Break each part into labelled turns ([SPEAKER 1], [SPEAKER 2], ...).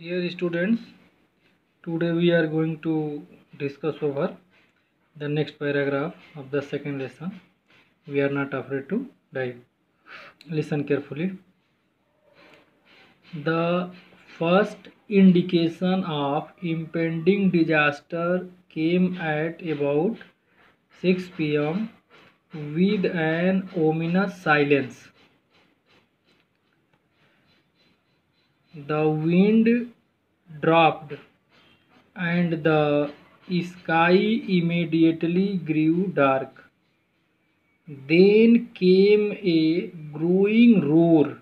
[SPEAKER 1] Dear students, today we are going to discuss over the next paragraph of the second lesson. We are not afraid to dive. Listen carefully. The first indication of impending disaster came at about 6 p.m. with an ominous silence. The wind dropped and the sky immediately grew dark. Then came a growing roar,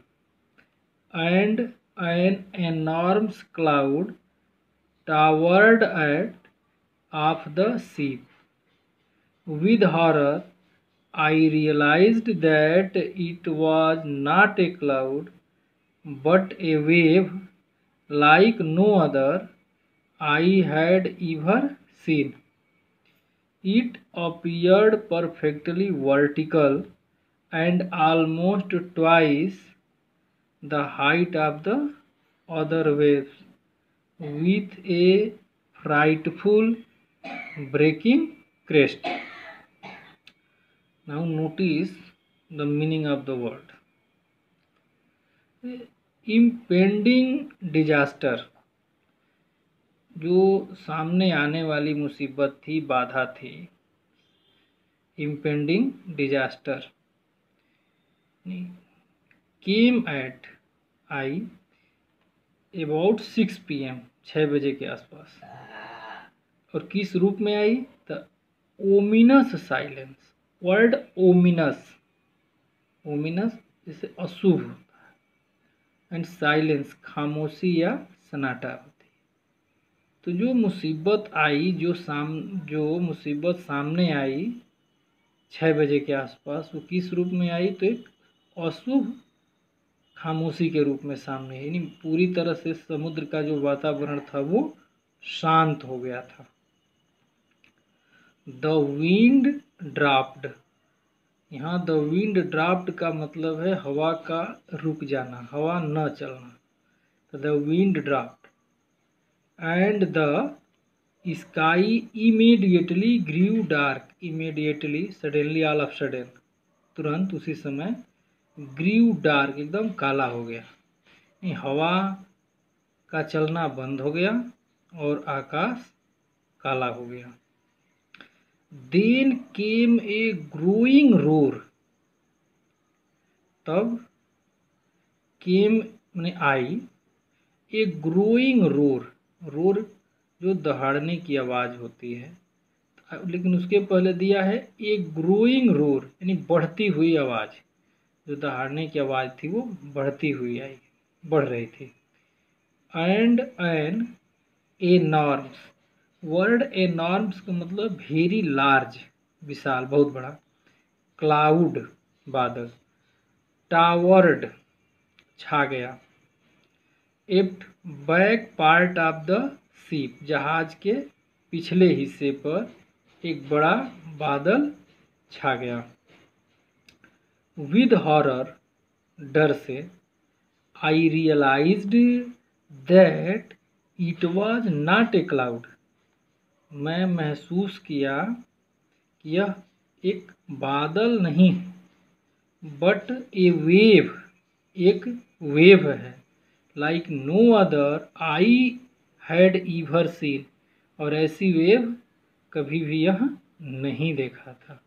[SPEAKER 1] and an enormous cloud towered at of the ship. With horror, I realized that it was not a cloud, but a wave like no other I had ever seen. It appeared perfectly vertical and almost twice the height of the other waves, with a frightful breaking crest. Now notice the meaning of the word. Impending disaster, जो सामने आने वाली मुसीबत थी, बाधा थी. Impending disaster came at I about 6 p.m. 6 बजे के आसपास. और किस रूप में आई? The ominous silence. Word ominous, ominous जैसे अशुभ होता है, एंड साइलेंस खामोशी या सन्नाटा होती है. तो जो मुसीबत आई, जो मुसीबत सामने आई 6 बजे के आसपास, वो किस रूप में आई? तो एक अशुभ खामोशी के रूप में सामने, यानी पूरी तरह से समुद्र का जो वातावरण था वो शांत हो गया था. द विंड ड्राफ्ट, यहाँ द विंड ड्राफ्ट का मतलब है हवा का रुक जाना, हवा न चलना. तो the wind dropped and the sky immediately grew dark. Immediately, suddenly, all of sudden, तुरंत उसी समय. ग्रीव डार्क, एकदम काला हो गया. हवा का चलना बंद हो गया और आकाश काला हो गया. Then came a growing roar. तब केम माने आई, ए ग्रोइंग रोर. रोर जो दहाड़ने की आवाज होती है, लेकिन उसके पहले दिया है ए ग्रोइंग रोर, यानी बढ़ती हुई आवाज. जो दहाड़ने की आवाज थी वो बढ़ती हुई आई, बढ़ रही थी. And an enormous. Word enormous का मतलब वेरी लार्ज, विशाल, बहुत बड़ा. क्लाउड, बादल. टावर्ड, छा गया. At back part of the ship, जहाज के पिछले हिस्से पर एक बड़ा बादल छा गया. विद हॉरर, डर से, I realised that it was not a cloud. मैं महसूस किया कि यह एक बादल नहीं, बट ए वेव, एक वेव है. Like no other I had ever seen, और ऐसी वेव कभी भी यह नहीं देखा था.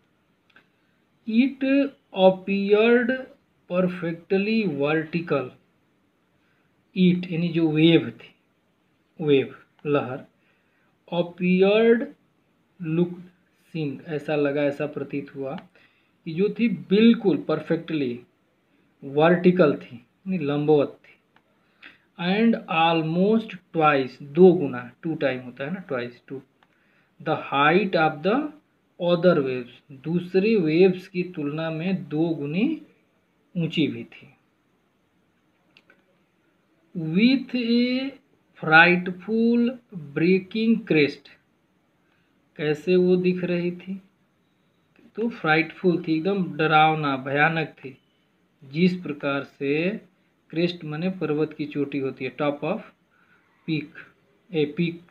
[SPEAKER 1] It appeared perfectly vertical. It यानी जो वेव थी, वेव, लहर. अपीयर्ड, लुक, सीन, ऐसा लगा, ऐसा प्रतीत हुआ कि जो थी बिल्कुल परफेक्टली वर्टिकल थी, यानी लंबवत थी. एंड ऑलमोस्ट ट्वाइस, दो गुना, 2 टाइम होता है ना, twice, 2, the height of the other waves. दूसरे वेव्स की तुलना में 2 गुनी ऊंची भी थी. With a frightful breaking crest. कैसे वो दिख रही थी? तो फ्राइटफुल थी, एकदम डरावना, भयानक थी. जिस प्रकार से क्रेस्ट माने पर्वत की चोटी होती है, top off peak, peak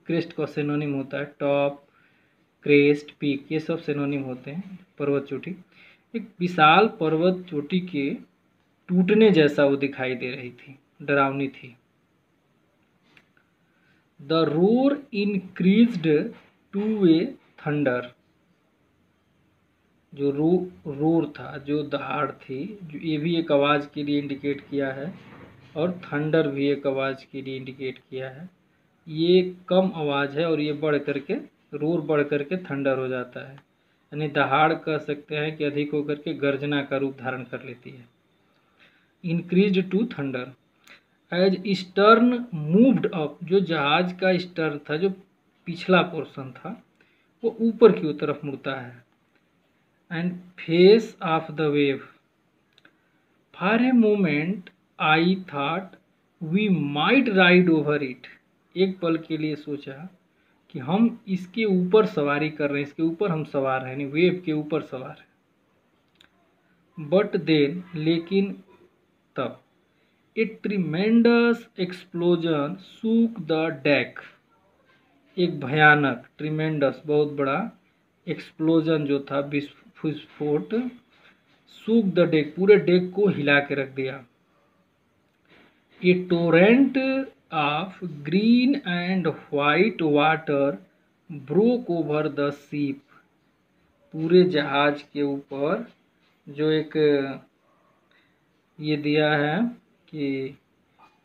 [SPEAKER 1] crest का सिनोनिम होता है, टॉप, क्रेस्ट, पीक, ये सब सिनोनिम होते हैं पर्वत चोटी। एक विशाल पर्वत चोटी के टूटने जैसा वो दिखाई दे रही थी, डरावनी थी। The roar increased to a thunder, जो रोर था, जो दहाड़ थी, जो ये भी एक आवाज़ के लिए इंडिकेट किया है, और थंडर भी एक आवाज़ के लिए इंडिकेट किया है। ये कम आवाज़ है और ये बढ़ करके, रोर बढ़ करके थंडर हो जाता है, यानी दहाड़ कह सकते हैं कि अधिक होकर के गर्जना का रूप धारण कर लेती है। Increase to thunder as stern moved up, जो जहाज का स्टर्न था, जो पिछला पोर्शन था, वो ऊपर की तरफ मुड़ता है। And face of the wave, for a moment I thought we might ride over it, एक पल के लिए सोचा कि हम इसके ऊपर सवारी कर रहे हैं, इसके ऊपर हम सवार हैं, यानी वेव के ऊपर सवार हैं। बट देन, लेकिन तब, a tremendous explosion shook the deck, एक भयानक, ट्रिमेंडस बहुत बड़ा, एक्सप्लोजन जो था, विस्फोट, सूक द डेक, पूरे डेक को हिला के रख दिया। A torrent of green and white water broke over the ship, पूरे जहाज के ऊपर जो एक ये दिया है कि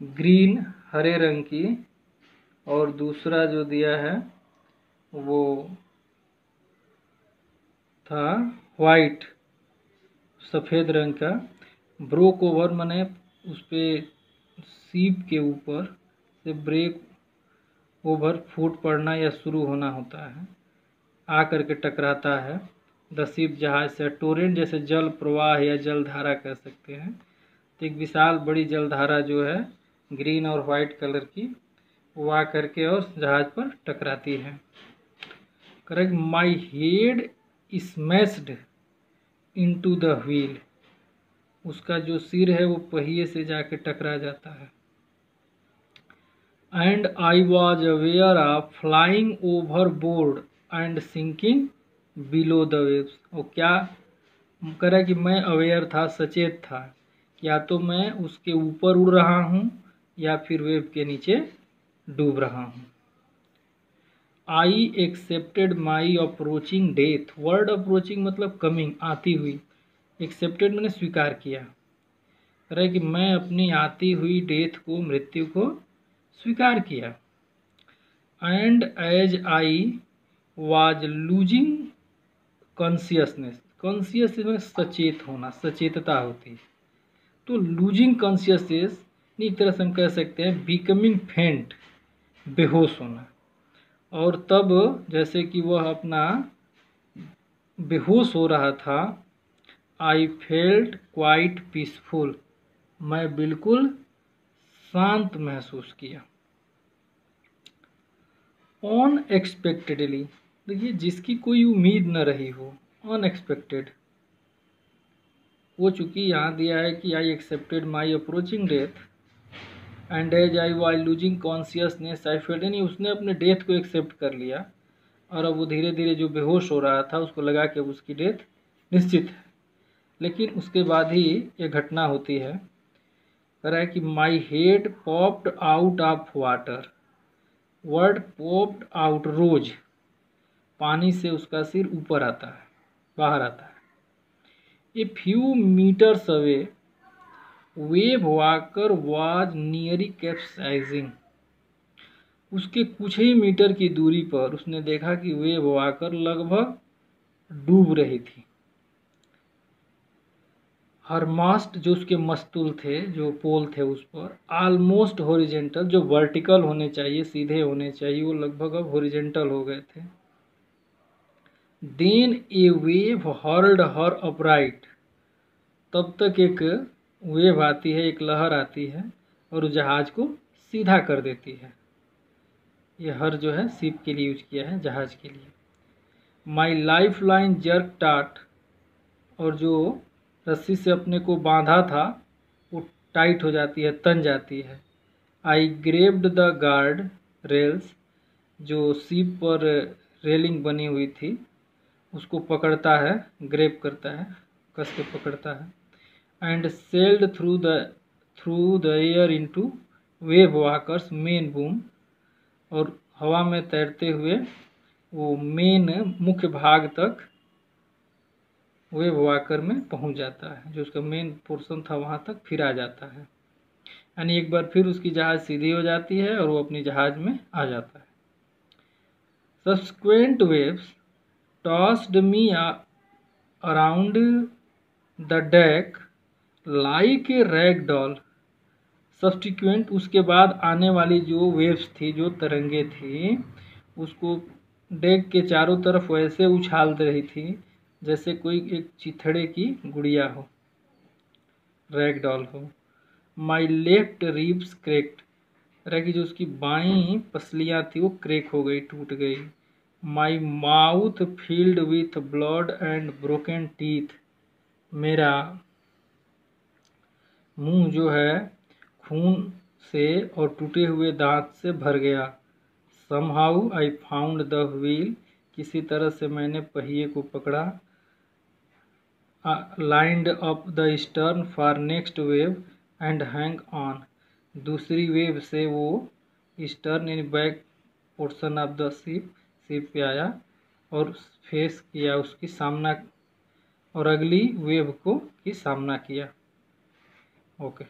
[SPEAKER 1] ग्रीन, हरे रंग की, और दूसरा जो दिया है वो था वाइट, सफ़ेद रंग का। ब्रोक ओवर माने उस पर, सीप के ऊपर से ब्रेक ओवर, फूट पड़ना या शुरू होना होता है, आ करके टकराता है द शिप, जहाज से। टोरेंट जैसे जल प्रवाह या जलधारा कह सकते हैं। तो एक विशाल बड़ी जलधारा जो है ग्रीन और वाइट कलर की, वो आ करके और जहाज पर टकराती है। Correct, my head smashed into the wheel, उसका जो सिर है वो पहिए से जाके टकरा जाता है। And I was aware of flying overboard and sinking below the waves, और क्या करा कि मैं अवेयर था, सचेत था, या तो मैं उसके ऊपर उड़ रहा हूँ या फिर वेव के नीचे डूब रहा हूँ। आई accepted my approaching death, word approaching मतलब कमिंग, आती हुई, एक्सेप्टेड मैंने स्वीकार किया, कह कि मैं अपनी आती हुई डेथ को, मृत्यु को स्वीकार किया। And as I was losing consciousness, consciousness में सचेत होना, सचेतता होती है, तो लूजिंग कॉन्शियसनेस एक तरह से हम कह सकते हैं बिकमिंग फेंट, बेहोश होना। और तब जैसे कि वह अपना बेहोश हो रहा था, आई फेल्ट क्वाइट पीसफुल, मैं बिल्कुल शांत महसूस किया। अनएक्सपेक्टेडली, देखिए जिसकी कोई उम्मीद न रही हो, अनएक्सपेक्टेड, वो चूंकि यहाँ दिया है कि I accepted my approaching death and as I was losing consciousness I felt, यानी उसने अपने डेथ को एक्सेप्ट कर लिया, और अब वो धीरे धीरे जो बेहोश हो रहा था उसको लगा कि अब उसकी डेथ निश्चित है। लेकिन उसके बाद ही ये घटना होती है, कह रहा है कि my head popped out of water, word popped out, rose पानी से उसका सिर ऊपर आता है, बाहर आता है। A few metres away Wave Walker was nearly capsizing, उसके कुछ ही मीटर की दूरी पर उसने देखा कि वेव वॉकर लगभग डूब रही थी। हर मास्ट, जो उसके मस्तूल थे, जो पोल थे उस पर, ऑलमोस्ट हॉरिजेंटल, जो वर्टिकल होने चाहिए, सीधे होने चाहिए, वो लगभग अब हॉरिजेंटल हो गए थे। देन ए वेव हर्ल्ड हर अपराइट, तब तक एक वेव आती है, एक लहर आती है और उस जहाज को सीधा कर देती है। ये हर जो है शिप के लिए यूज किया है, जहाज के लिए। माई लाइफ लाइन जर्क टाट, और जो रस्सी से अपने को बांधा था वो टाइट हो जाती है, तन जाती है। आई ग्रेब्ड द गार्ड रेल्स, जो शिप पर रेलिंग बनी हुई थी उसको पकड़ता है, ग्रेब करता है, कस के पकड़ता है। And sailed through the air into wave walkers main boom, और हवा में तैरते हुए वो मेन मुख्य भाग तक वेव वॉकर में पहुंच जाता है, जो उसका मेन पोर्शन था वहां तक फिर आ जाता है। यानी एक बार फिर उसकी जहाज सीधी हो जाती है और वो अपनी जहाज में आ जाता है। Subsequent waves tossed me around the deck like a rag doll. Subsequent उसके बाद आने वाली जो वेव्स थी, जो तरंगे थी, उसको डेक के चारों तरफ वैसे उछाल रही थी जैसे कोई एक चिथड़े की गुड़िया हो, रैग डॉल हो। माई लेफ्ट रिब्स क्रेक्ड, रह जो उसकी बाई पसलियाँ थी वो क्रेक हो गई, टूट गई। My mouth field with blood and broken teeth, मेरा मुंह जो है खून से और टूटे हुए दांत से भर गया। Somehow I found the wheel, किसी तरह से मैंने पहिए को पकड़ा। Lined up the stern for next wave and hang on, दूसरी वेव से वो स्टर्न यानी back portion of the ship पे आया और फेस किया उसकी सामना, और अगली वेव को की सामना किया। ओके।